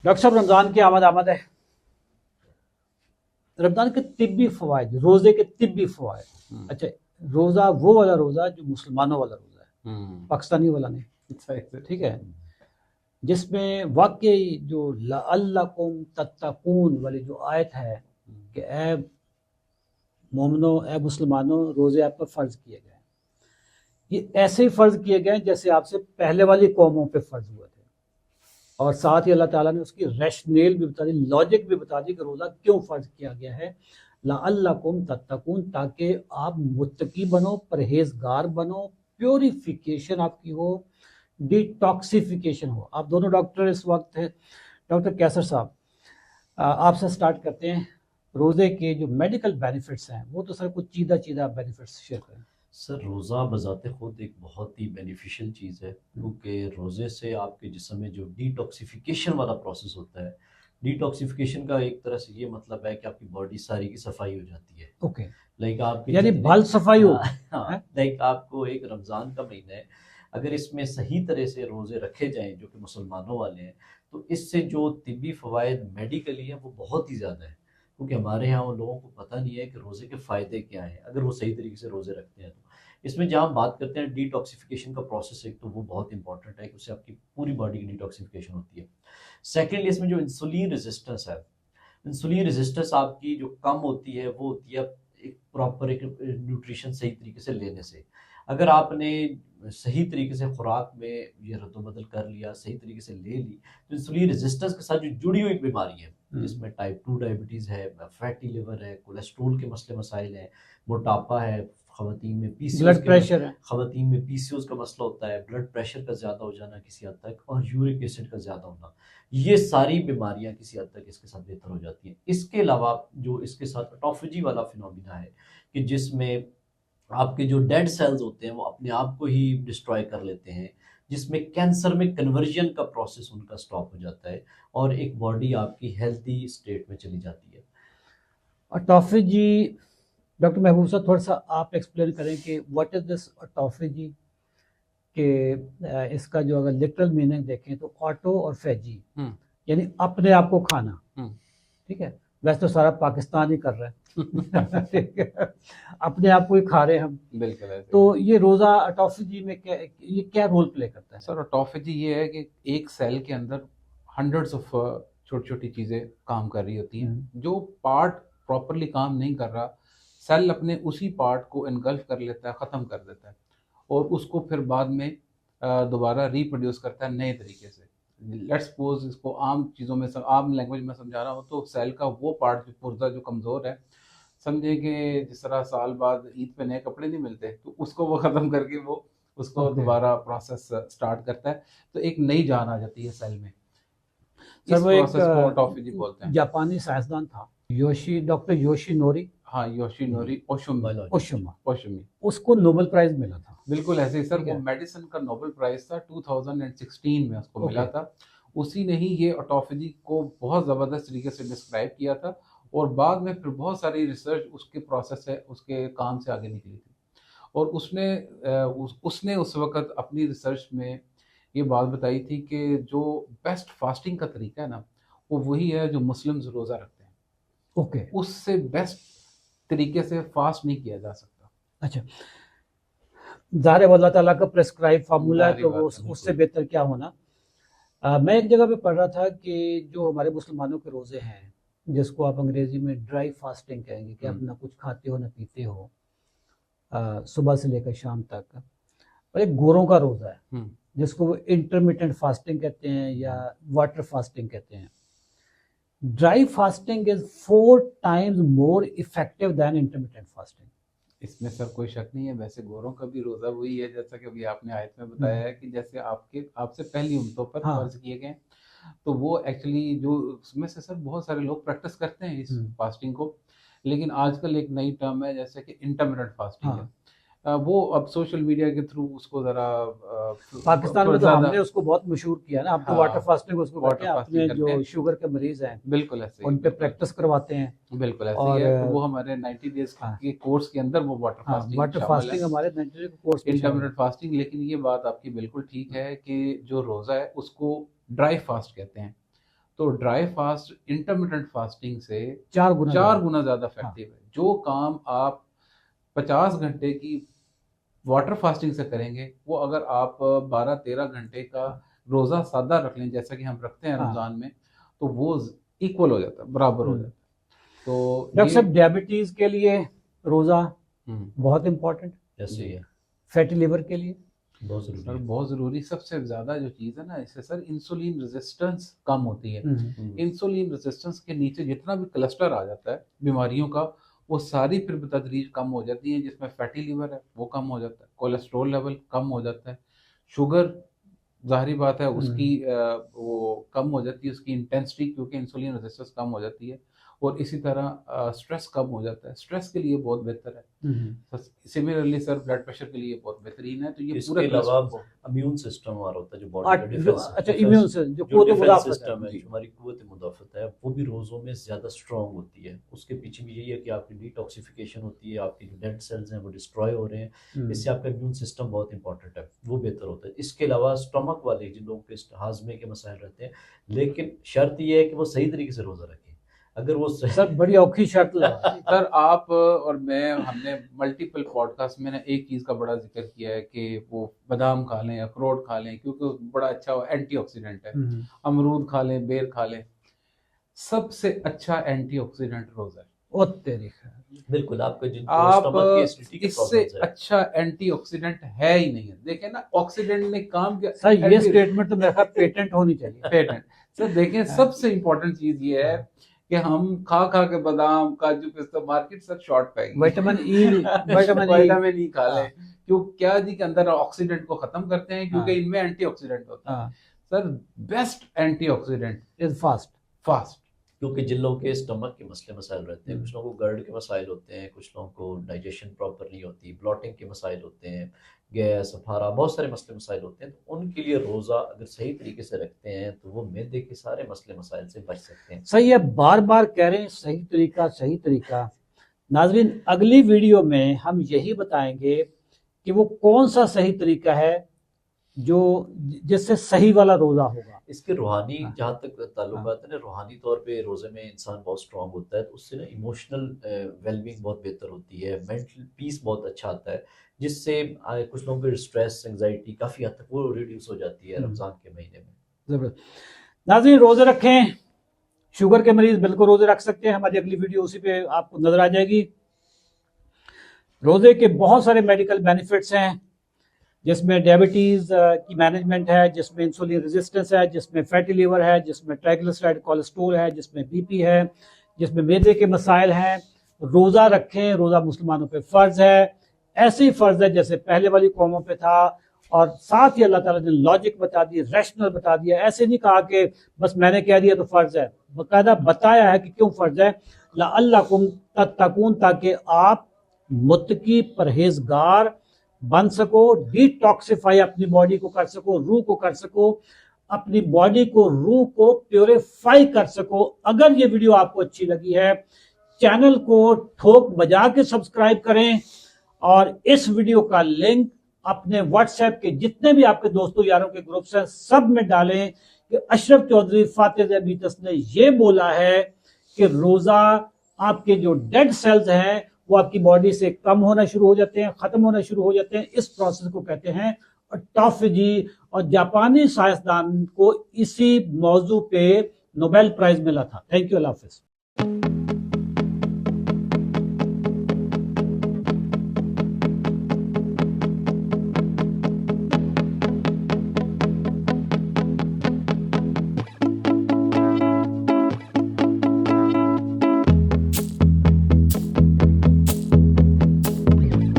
Doctor साहब, रमज़ान की आमद आमद है। रमज़ान के तिब्बी फ़वाइद, रोज़े के तिब्बी फ़वाइद। अच्छा, रोज़ा वो वाला रोज़ा जो मुसलमानों वाला रोज़ा है, पाकिस्तानी वाला नहीं। ठीक है, जिसमें वाकई जो लअल्लकुम तत्तकून वाली जो आयत है कि ए मोमिनो, ए मुसलमानों, रोज़े आप पर फ़र्ज़ किए गए। ये ऐसे ही फ़र्ज़ किए गए जैसे आपसे पहले वाली कौमों पे फ़र्ज़ हुए थे। और साथ ही अल्लाह ताला ने उसकी रैशनेल भी बता दी, लॉजिक भी बता दी कि रोज़ा क्यों फ़र्ज किया गया है। लअल्लकुम तत्तकून, ताकि आप मुत्तकी बनो, परहेजगार बनो, प्योरिफिकेशन आपकी हो, डिटॉक्सिफिकेशन हो। आप दोनों डॉक्टर इस वक्त हैं। डॉक्टर कैसर साहब, आपसे स्टार्ट करते हैं। रोज़े के जो मेडिकल बेनिफिट्स हैं वो तो सर कुछ चीदा चीदा बेनिफिट्स शेयर करें। सर, रोज़ा बज़ाते ख़ुद एक बहुत ही बेनिफिशियल चीज़ है, क्योंकि रोज़े से आपके जिस्म में जो डिटॉक्सिफ़िकेशन वाला प्रोसेस होता है, डिटॉक्सिफ़िकेशन का एक तरह से ये मतलब है कि आपकी बॉडी सारी की सफाई हो जाती है। ओके, लाइक आपके यानी जितने बाल सफाई हाँ, होगी हाँ, है? लाइक आपको एक रमज़ान का महीना है, अगर इसमें सही तरह से रोज़े रखे जाएँ जो कि मुसलमानों वाले हैं, तो इससे जो तिब्बी फ़वाइद मेडिकली हैं वो बहुत ही ज़्यादा है। क्योंकि हमारे यहाँ उन लोगों को पता नहीं है कि रोज़े के फ़ायदे क्या हैं, अगर वो सही तरीके से रोज़े रखते हैं तो। इसमें जहाँ हम बात करते हैं डिटॉक्सिफ़िकेशन का प्रोसेस है, तो वो बहुत इंपॉर्टेंट है कि उससे आपकी पूरी बॉडी की डिटॉक्सिफ़िकेशन होती है। सेकेंडली, इसमें जो इंसुलिन रेजिस्टेंस है, इंसुलिन रेजिस्टेंस आपकी जो कम होती है वो होती है एक प्रॉपर एक न्यूट्रिशन सही तरीके से लेने से। अगर आपने सही तरीके से खुराक में ये रद्द-बदल कर लिया, सही तरीके से ले ली, तो इंसुलिन रेजिस्टेंस के साथ जो जुड़ी हुई बीमारी है, जिसमें टाइप 2 डायबिटीज़ है, फैटी लिवर है, कोलेस्ट्रॉल के मसले मसाइल हैं, मोटापा है, ख़वातीन में ब्लड पीसीओएस के प्रेशर है। ख़वातीन में पीसीओएस का मसला होता है, ब्लड प्रेशर का ज़्यादा हो जाना किसी हद तक और यूरिक एसिड का ज़्यादा होना। ये सारी बीमारियां किसी हद तक इसके साथ बेहतर हो जाती हैं। इसके अलावा जो इसके साथ ऑटोफेजी वाला फिनोमिना है कि जिसमें आपके जो डेड सेल्स होते हैं वो अपने आप को ही डिस्ट्रॉय कर लेते हैं, जिसमें कैंसर में कन्वर्जन का प्रोसेस उनका स्टॉप हो जाता है और एक बॉडी आपकी हेल्थी स्टेट में चली जाती है। ऑटोफेजी, डॉक्टर महबूब साहब, थोड़ा सा आप एक्सप्लेन करें कि व्हाट इज दिस ऑटोफेजी के। इसका जो अगर लिटरल मीनिंग देखें तो ऑटो और फेजी यानी अपने आप को खाना। ठीक है, वैसे तो सारा पाकिस्तान ही कर रहा है। ठीक है, अपने आप को ही खा रहे हैं हम। बिल्कुल ऐसे तो ये रोज़ा ऑटोफेजी में क्या, ये क्या रोल प्ले करता है? सर, ऑटोफेजी ये है कि एक सेल के अंदर हंड्रेड्स ऑफ छोटी छोटी चीज़ें काम कर रही होती हैं। जो पार्ट प्रॉपरली काम नहीं कर रहा, सेल अपने उसी पार्ट को इनगल्फ कर लेता है, ख़त्म कर देता है और उसको फिर बाद में दोबारा रिप्रोड्यूस करता है नए तरीके से। लेट्स सपोज, इसको आम चीज़ों में आम लैंग्वेज में समझा रहा हूँ, तो सेल का वो पार्ट जो पुर्जा जो कमज़ोर है, समझे कि जिस तरह साल बाद ईद पे नए कपड़े नहीं मिलते, तो उसको वो ख़त्म करके वो उसको दोबारा प्रोसेस स्टार्ट करता है, तो एक नई जान आ जाती है सेल में। सर, इस वो एक प्रोसेस को ऑटोफेजी बोलते हैं। जापानी साइंसदान था, डॉक्टर योशीनोरी। हाँ, योशिनोरी ओशुमा, ओशुमी। उसको नोबेल प्राइज मिला था। बिल्कुल ऐसे ही सर, ठीक वो है। मेडिसिन का नोबेल प्राइज था 2016 में उसको मिला था। उसी ने ही ये ऑटोफेजी को बहुत ज़बरदस्त तरीके से डिस्क्राइब किया था और बाद में फिर बहुत सारी रिसर्च उसके प्रोसेस है, उसके काम से आगे निकली थी। और उसने उस वक़्त अपनी रिसर्च में ये बात बताई थी कि जो बेस्ट फास्टिंग का तरीका है ना, वो वही है जो मुस्लिम्स रोज़ा रखते हैं। ओके, उससे बेस्ट तरीके से फास्ट नहीं किया जा सकता। अच्छा, ज़ाहिर है वो अल्लाह ताला का प्रेस्क्राइब फार्मूला है, ज़ाहिर तो बात वो है। उससे बेहतर क्या होना। मैं एक जगह पे पढ़ रहा था कि जो हमारे मुसलमानों के रोज़े हैं, जिसको आप अंग्रेज़ी में ड्राई फास्टिंग कहेंगे, कि आप ना कुछ खाते हो ना पीते हो सुबह से लेकर शाम तक। और एक गोरों का रोज़ा है जिसको वो इंटरमिटेंट फास्टिंग कहते हैं या वाटर फास्टिंग कहते हैं। Dry fasting is 4 times more effective than intermittent fasting. इसमें सर कोई शक नहीं है। वैसे गोरों का भी रोज़ा वही है, जैसा कि अभी आपने आयत में बताया है कि जैसे आपसे पहली उम्मतों पर फर्ज किए गए, तो वो एक्चुअली जो उसमें से सर बहुत सारे लोग प्रैक्टिस करते हैं इस फास्टिंग को। लेकिन आजकल एक नई टर्म है जैसे कि इंटरमिटेंट फास्टिंग है। वो अब सोशल मीडिया के थ्रू उसको ज़रा पाकिस्तान में थोड़ा तो ज़्यादा हमने उसको बहुत मशहूर किया ना। आप तो हाँ, वाटर फास्टिंग उसको करते वाटर हैं, फास्टिंग अपने करते जो हैं। शुगर के मरीज हैं बिल्कुल ऐसे ही, उन पे प्रैक्टिस करवाते हैं। बिल्कुल ऐसे ही और है। तो वो हमारे 90 डेज के कोर्स के अंदर वो वाटर फास्टिंग वाटर शामिल है, फास्टिंग हमारे 90 कोर्स में शामिल है। Intermittent fasting. लेकिन ये बात आपकी बिल्कुल ठीक है कि जो रोज़ा है उसको ड्राई फास्ट कहते हैं। तो ड्राई फास्ट इंटरमिटेंट फास्टिंग से 4 गुना ज्यादा इफेक्टिव है। जो काम आप 50 घंटे की वाटर फास्टिंग से करेंगे, वो अगर आप 12-13 घंटे का रोजा सादा रख लें जैसा कि हम रखते हैं रमजान में, तो वो इक्वल हो जाता है, बराबर हो जाता है। तो डॉक्टर साहब, डायबिटीज के लिए रोजा बहुत इंपॉर्टेंट, जैसे ये फैटी लिवर के लिए बहुत जरूरी सर है। बहुत ज़रूरी। सबसे ज़्यादा जो चीज़ है ना, इससे सर इंसुलिन रेजिस्टेंस कम होती है। इंसुलिन रेजिस्टेंस के नीचे जितना भी क्लस्टर आ जाता है बीमारियों का, वो सारी फिर बतदरीज कम हो जाती है। जिसमें फैटी लिवर है वो कम हो जाता है, कोलेस्ट्रॉल लेवल कम हो जाता है, शुगर जाहिर बात है उसकी वो कम हो जाती है, उसकी इंटेंसिटी, क्योंकि इंसुलिन रेजिस्टेंस कम हो जाती है। और इसी तरह स्ट्रेस कम हो जाता है, स्ट्रेस के लिए बहुत बेहतर है। सिमिलरली सर ब्लड प्रेशर के लिए बहुत बेहतरीन है। तो ये इसके पूरे अलावा इम्यून सिस्टम हमारा होता है, जो बॉडी का डिफेंस, अच्छा इम्यून से जो डिफेंस सिस्टम है, हमारी कुव्वत मुदाफ़त है, वो भी रोज़ों में ज़्यादा स्ट्रॉन्ग होती है। उसके पीछे भी यही है कि आपकी डिटॉक्सिफिकेशन होती है, आपके जो डेड सेल्स हैं वो डिस्ट्रॉय हो रहे हैं, इससे आपका इम्यून सिस्टम बहुत इंपॉर्टेंट है, वो बेहतर होता है। इसके अलावा स्टमक वाले जिन लोगों के हाजमे के मसाइल रहते हैं, लेकिन शर्त ये है कि वो सही तरीके से रोज़ा रखें। अगर वो सर बड़ी औखी शर्त लगा सर आप और मैं, हमने मल्टीपल पॉडकास्ट में एक चीज़ का बड़ा जिक्र किया है कि वो बादाम खा लें, अखरोट खा लें, क्योंकि बड़ा अच्छा एंटीऑक्सीडेंट है। अमरूद खा लें, बेर खा लें। सबसे अच्छा एंटीऑक्सीडेंट रोज़ा है। ओ तेरी बिल्कुल, आपको इससे अच्छा एंटीऑक्सीडेंट है ही नहीं है। देखें ना, ऑक्सीडेंट ने काम किया। सर ये स्टेटमेंट तो मेरे ख्याल पेटेंट होनी चाहिए। पेटेंट सर देखें, सबसे इंपॉर्टेंट चीज ये है कि हम खा के बादाम, काजू, पिस्ता, मार्केट सर शॉर्ट पाएंगे। विटामिन ई खा लें, क्यों क्या जी के अंदर ऑक्सीडेंट को खत्म करते हैं, क्योंकि इनमें एंटीऑक्सीडेंट होता है। Sir best antioxidant is fast, क्योंकि जिन लोगों के स्टमक के मसले मसाइल रहते हैं, कुछ लोगों को गर्ड के मसाइल होते हैं, कुछ लोगों को डाइजेशन प्रॉपर नहीं होती, ब्लॉटिंग के मसाइल होते हैं, गैस, अफारा, बहुत सारे मसले मसाइल होते हैं, तो उनके लिए रोज़ा अगर सही तरीके से रखते हैं तो वो मैदे के सारे मसले मसाइल से बच सकते हैं। सही है, बार बार कह रहे हैं सही तरीका, सही तरीका। नाज़रीन, अगली वीडियो में हम यही बताएंगे कि वो कौन सा सही तरीका है जो जिससे सही वाला रोज़ा होगा। इसके रूहानी जहाँ तक ताल्लुकात है ना, रूहानी तौर पे रोज़े में इंसान बहुत स्ट्रांग होता है, तो उससे ना इमोशनल वेलबींग बहुत बेहतर होती है, मेंटल पीस बहुत अच्छा आता है, जिससे कुछ लोगों के स्ट्रेस, एंग्जाइटी काफ़ी हद तक वो रिड्यूस हो जाती है रमज़ान के महीने में। ज़बरदस्त। नाज़रीन, रोज़े रखें, शुगर के मरीज बिल्कुल रोज़े रख सकते हैं। हमारी अगली वीडियो उसी पे आपको नजर आ जाएगी। रोज़े के बहुत सारे मेडिकल बेनिफिट्स हैं, जिसमें डायबिटीज़ की मैनेजमेंट है, जिसमें इंसुलिन रेजिस्टेंस है, जिसमें फैटी लिवर है, जिसमें ट्राइग्लिसराइड कोलेस्ट्रॉल है, जिसमें बीपी है, जिसमें मैदे के मसाइल हैं। रोज़ा रखें, रोज़ा मुसलमानों पे फ़र्ज़ है, ऐसे ही फ़र्ज़ है जैसे पहले वाली कौमों पे था। और साथ ही अल्लाह ताला ने लॉजिक बता दिया, रैशनल बता दिया। ऐसे नहीं कहा कि बस मैंने कह दिया तो फ़र्ज़ है, बाकायदा बताया है कि क्यों फ़र्ज़ है। लअल्लकुम तत्तकून, ताकि आप मुत्तकी परहेजगार बन सको, डिटॉक्सिफाई अपनी बॉडी को कर सको, रूह को कर सको, अपनी बॉडी को, रूह को प्योरीफाई कर सको। अगर ये वीडियो आपको अच्छी लगी है, चैनल को ठोक बजा के सब्सक्राइब करें और इस वीडियो का लिंक अपने व्हाट्सएप के जितने भी आपके दोस्तों यारों के ग्रुप्स हैं सब में डालें कि अशरफ चौधरी फातिह अबीतस ने ये बोला है कि रोजा आपके जो डेड सेल्स हैं वो आपकी बॉडी से कम होना शुरू हो जाते हैं, खत्म होना शुरू हो जाते हैं। इस प्रोसेस को कहते हैं ऑटोफेजी, और जापानी साइंसदान को इसी मौजू पे नोबेल प्राइज मिला था। Thank you, Allah Hafiz.